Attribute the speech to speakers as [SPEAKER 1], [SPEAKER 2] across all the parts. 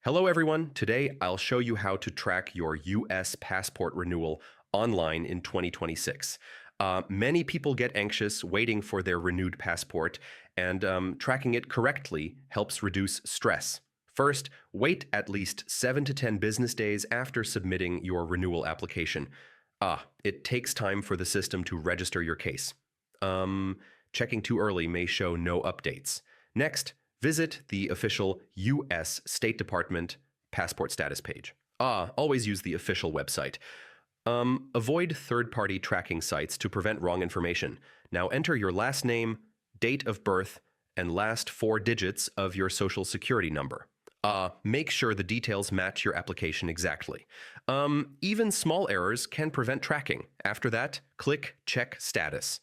[SPEAKER 1] Hello, everyone. Today, I'll show you how to track your US passport renewal online in 2026. Many people get anxious waiting for their renewed passport, and tracking it correctly helps reduce stress. First, wait at least 7 to 10 business days after submitting your renewal application. It takes time for the system to register your case. Um, Checking too early may show no updates. Next, visit the official U.S. State Department passport status page. Always use the official website. Avoid third-party tracking sites to prevent wrong information. Now enter your last name, date of birth, and last 4 digits of your social security number. Make sure the details match your application exactly. Even small errors can prevent tracking. After that, click Check Status.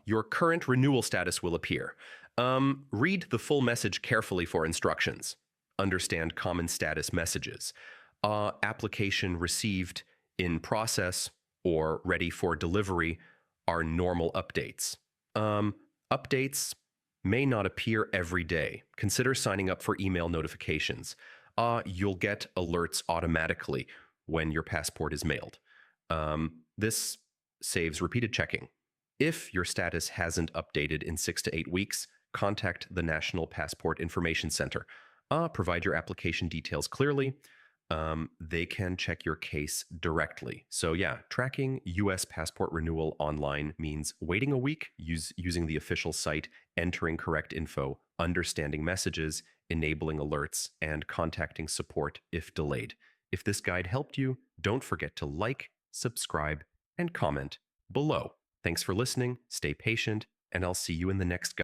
[SPEAKER 1] Your current renewal status will appear. Read the full message carefully for instructions. Understand common status messages. Application received, in process, or ready for delivery are normal updates. Updates may not appear every day. Consider signing up for email notifications. You'll get alerts automatically when your passport is mailed. This saves repeated checking. If your status hasn't updated in 6 to 8 weeks, contact the National Passport Information Center. Provide your application details clearly. They can check your case directly. So yeah, tracking U.S. passport renewal online means waiting a week, using the official site, entering correct info, understanding messages, enabling alerts, and contacting support if delayed. If this guide helped you, don't forget to like, subscribe, and comment below. Thanks for listening, stay patient, and I'll see you in the next guide.